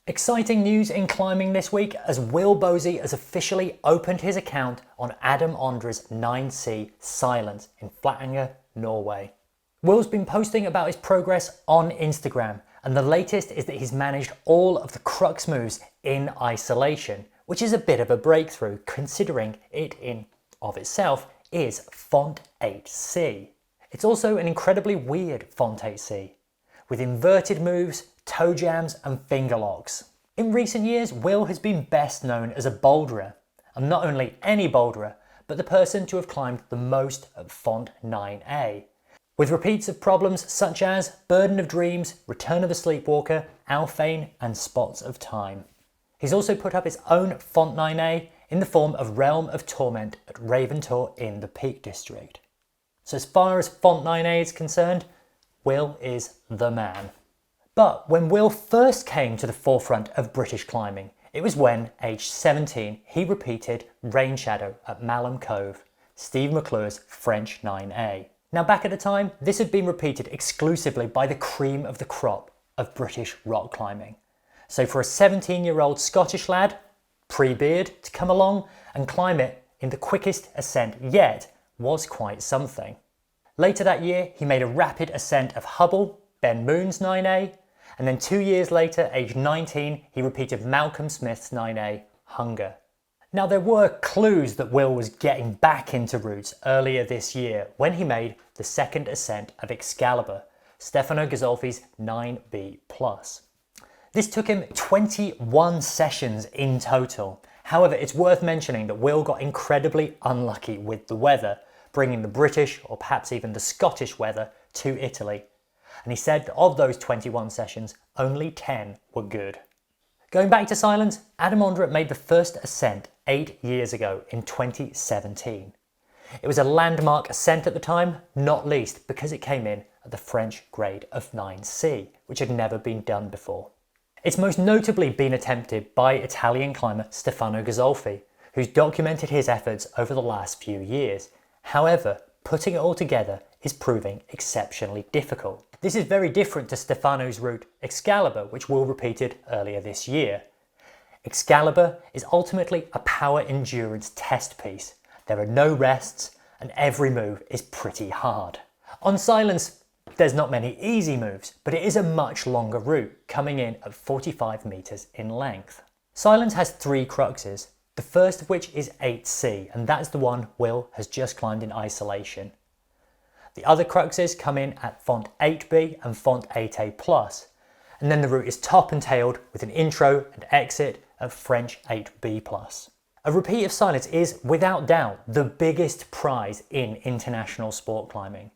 Exciting news in climbing this week as Will Bosi has officially opened his account on Adam Ondra's 9C Silence in Flatanger, Norway. Will's been posting about his progress on Instagram, and the latest is that he's managed all of the crux moves in isolation, which is a bit of a breakthrough considering it in of itself is font 8C. It's also an incredibly weird font 8C, with inverted moves, toe jams and finger locks. In recent years, Will has been best known as a boulderer, and not only any boulderer, but the person to have climbed the most at font 9A, with repeats of problems such as Burden of Dreams, Return of the Sleepwalker, Alphane and Spots of Time. He's also put up his own font 9A in the form of Realm of Torment at Raventor in the Peak District. So as far as font 9A is concerned, Will is the man. But when Will first came to the forefront of British climbing, it was when, aged 17, he repeated Rain Shadow at Malham Cove, Steve McClure's French 9A. Now back at the time, this had been repeated exclusively by the cream of the crop of British rock climbing. So for a 17-year-old Scottish lad, pre-beard, to come along and climb it in the quickest ascent yet was quite something. Later that year, he made a rapid ascent of Hubble, Ben Moon's 9A, and then 2 years later, aged 19, he repeated Malcolm Smith's 9A, Hunger. Now there were clues that Will was getting back into routes earlier this year when he made the second ascent of Excalibur, Stefano Ghisolfi's 9B+. This took him 21 sessions in total. However, it's worth mentioning that Will got incredibly unlucky with the weather, bringing the British or perhaps even the Scottish weather to Italy. And he said that of those 21 sessions, only 10 were good. Going back to Silence, Adam Ondra made the first ascent 8 years ago in 2017. It was a landmark ascent at the time, not least because it came in at the French grade of 9C, which had never been done before. It's most notably been attempted by Italian climber Stefano Ghisolfi, who's documented his efforts over the last few years. However, putting it all together is proving exceptionally difficult. This is very different to Stefano's route Excalibur, which Will repeated earlier this year. Excalibur is ultimately a power endurance test piece. There are no rests and every move is pretty hard. On Silence, there's not many easy moves, but it is a much longer route, coming in at 45 meters in length. Silence has 3 cruxes, the first of which is 8C, and that's the one Will has just climbed in isolation. The other cruxes come in at font 8B and font 8A+, and then the route is top and tailed with an intro and exit of French 8B+. A repeat of Silence is, without doubt, the biggest prize in international sport climbing,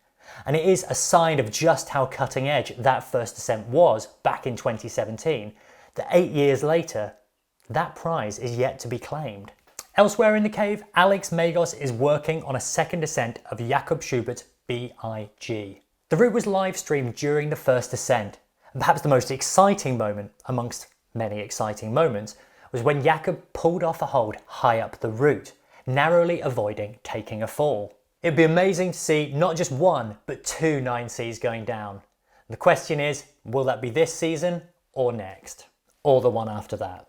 and it is a sign of just how cutting edge that first ascent was back in 2017, that 8 years later, that prize is yet to be claimed. Elsewhere in the cave, Alex Magos is working on a second ascent of Jakob Schubert's BIG. The route was live streamed during the first ascent, and perhaps the most exciting moment, amongst many exciting moments, was when Jakob pulled off a hold high up the route, narrowly avoiding taking a fall. It'd be amazing to see not just 1, but 2 9Cs going down. The question is, will that be this season or next? Or the one after that?